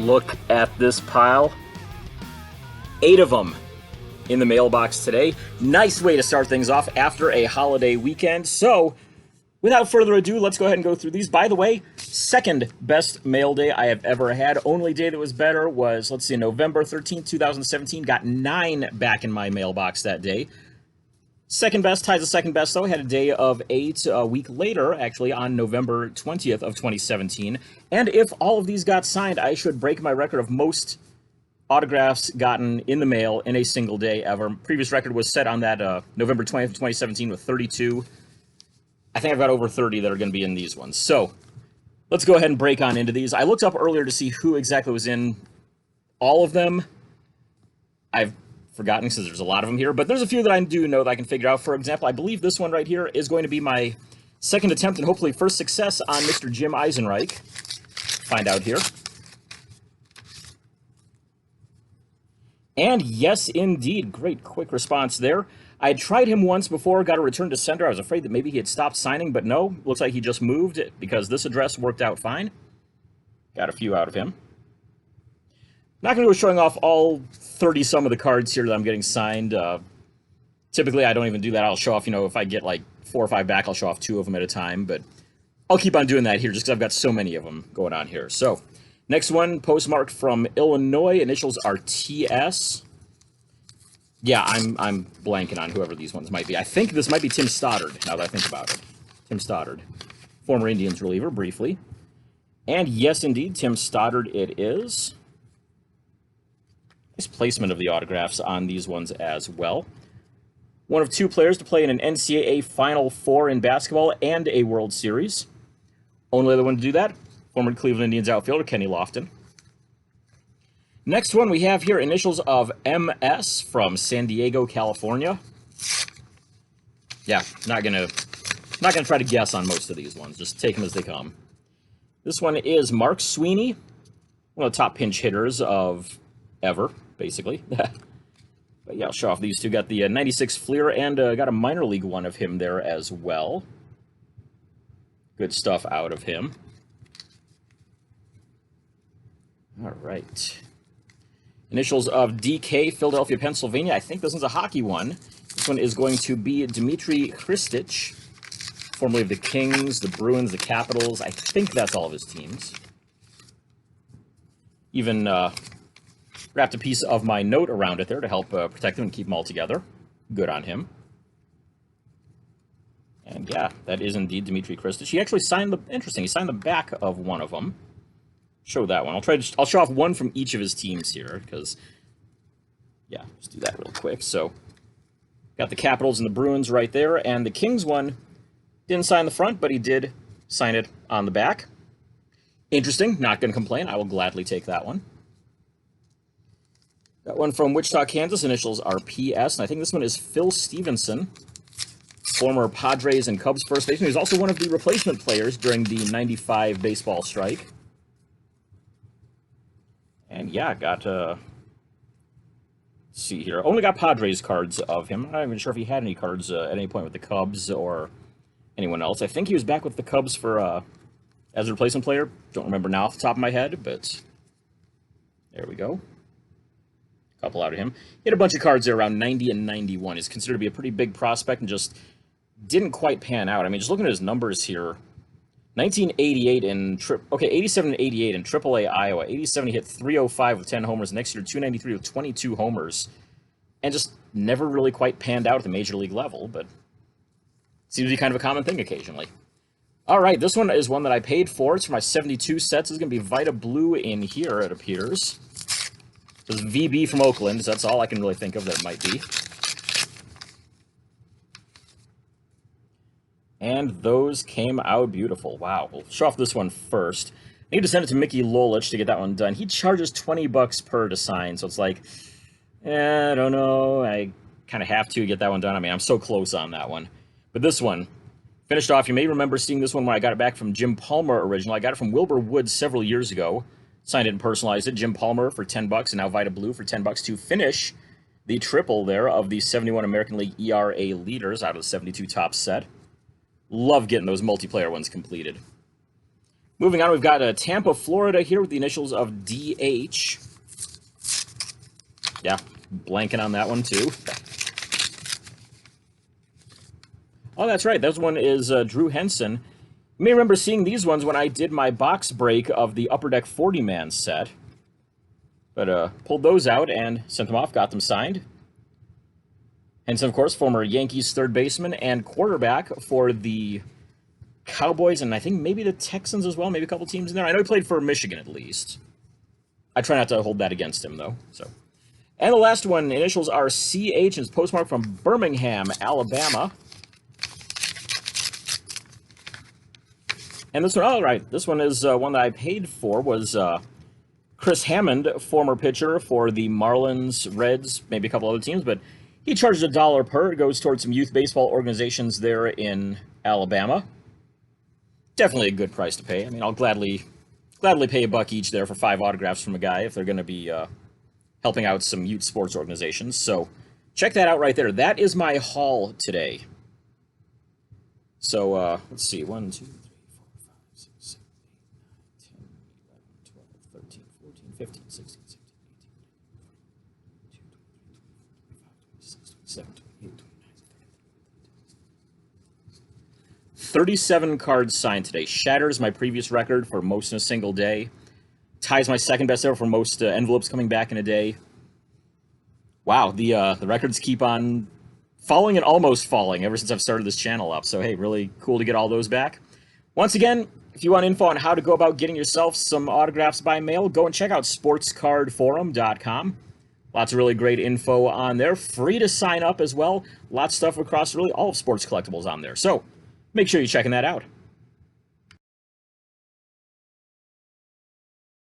look at this pile. 8 of them in the mailbox today. Nice way to start things off after a holiday weekend. So, without further ado, let's go ahead and go through these. By the way, second best mail day I have ever had. Only day that was better was, let's see, November 13th, 2017. Got 9 back in my mailbox that day. Second best ties the second best, though. Had a day of 8 a week later, actually, on November 20th of 2017. And if all of these got signed, I should break my record of most autographs gotten in the mail in a single day ever. Previous record was set on that November 20th, 2017 with 32. I think I've got over 30 that are going to be in these ones. So, let's go ahead and break on into these. I looked up earlier to see who exactly was in all of them. I've forgotten since there's a lot of them here, but there's a few that I do know that I can figure out. For example, I believe this one right here is going to be my second attempt and hopefully first success on Mr. Jim Eisenreich. Find out here. And yes, indeed, great quick response there. I had tried him once before, got a return to sender. I was afraid that maybe he had stopped signing, but no, looks like he just moved because this address worked out fine. Got a few out of him. Not going to go showing off all 30-some of the cards here that I'm getting signed. Typically, I don't even do that. I'll show off, if I get like 4 or 5 back, I'll show off 2 of them at a time. But I'll keep on doing that here just because I've got so many of them going on here. So, next one, postmarked from Illinois. Initials are TS. Yeah, I'm blanking on whoever these ones might be. I think this might be Tim Stoddard, now that I think about it. Tim Stoddard, former Indians reliever, briefly. And yes, indeed, Tim Stoddard it is. Nice placement of the autographs on these ones as well. One of 2 players to play in an NCAA Final Four in basketball and a World Series. Only other one to do that, former Cleveland Indians outfielder Kenny Lofton. Next one we have here, initials of MS from San Diego, California. Yeah, not gonna try to guess on most of these ones. Just take them as they come. This one is Mark Sweeney, one of the top pinch hitters of ever, basically. But yeah, I'll show off these two. Got the 96 Fleer and got a minor league one of him there as well. Good stuff out of him. All right. Initials of DK, Philadelphia, Pennsylvania. I think this one's a hockey one. This one is going to be Dmitry Kristich, formerly of the Kings, the Bruins, the Capitals. I think that's all of his teams. Even wrapped a piece of my note around it there to help protect them and keep them all together. Good on him. And yeah, that is indeed Dmitry Kristich. He actually signed he signed the back of one of them. Show that one. I'll show off one from each of his teams here, because, yeah, just do that real quick. So, got the Capitals and the Bruins right there, and the Kings one didn't sign the front, but he did sign it on the back. Interesting. Not going to complain. I will gladly take that one. Got one from Wichita, Kansas. Initials are PS, and I think this one is Phil Stevenson, former Padres and Cubs first baseman. He's also one of the replacement players during the '95 baseball strike. And yeah, got, let's see here. Only got Padres cards of him. I'm not even sure if he had any cards at any point with the Cubs or anyone else. I think he was back with the Cubs for, as a replacement player. Don't remember now off the top of my head, but there we go. A couple out of him. He had a bunch of cards there around 90 and 91. He's considered to be a pretty big prospect and just didn't quite pan out. I mean, just looking at his numbers here, 1988 in 87 and 88 in AAA Iowa. 87 he hit 305 with 10 homers. Next year 293 with 22 homers, and just never really quite panned out at the major league level. But seems to be kind of a common thing occasionally. All right, this one is one that I paid for. It's for my 72 sets. It's going to be Vita Blue in here. It appears. This is VB from Oakland. So that's all I can really think of that it might be. And those came out beautiful. Wow. We'll show off this one first. I need to send it to Mickey Lolich to get that one done. He charges $20 per to sign, so it's like, I don't know. I kind of have to get that one done. I mean, I'm so close on that one. But this one, finished off. You may remember seeing this one when I got it back from Jim Palmer original. I got it from Wilbur Woods several years ago. Signed it and personalized it. Jim Palmer for $10, and now Vita Blue for $10 to finish the triple there of the 71 American League ERA leaders out of the 72 top set. Love getting those multiplayer ones completed. Moving on, we've got Tampa, Florida here with the initials of DH. Yeah, blanking on that one too. Oh, that's right. This one is Drew Henson. You may remember seeing these ones when I did my box break of the Upper Deck 40-man set. But pulled those out and sent them off, got them signed. Henson, of course, former Yankees third baseman and quarterback for the Cowboys, and I think maybe the Texans as well, maybe a couple teams in there. I know he played for Michigan at least. I try not to hold that against him, though. So, and the last one, initials are CH, and it's postmarked from Birmingham, Alabama. And this one, all right, this one is one that I paid for, was Chris Hammond, former pitcher for the Marlins, Reds, maybe a couple other teams, but he charged $1 per. It goes towards some youth baseball organizations there in Alabama. Definitely a good price to pay. I mean, I'll gladly pay $1 each there for 5 autographs from a guy if they're going to be helping out some youth sports organizations. So check that out right there. That is my haul today. So let's see, 1, 2, 3, 4, 5, 6, 7, 8, 9, 10, 11, 12, 13, 14, 15, 16, 17, 18, 19, 20, 21, 22, 23, 24, 25, 26, 27, 28, 29, 37 cards signed today. Shatters my previous record for most in a single day. Ties my second best ever for most envelopes coming back in a day. Wow, the records keep on falling and almost falling ever since I've started this channel up. So, hey, really cool to get all those back. Once again, if you want info on how to go about getting yourself some autographs by mail, go and check out sportscardforum.com. Lots of really great info on there. Free to sign up as well. Lots of stuff across really all of sports collectibles on there. So, make sure you're checking that out.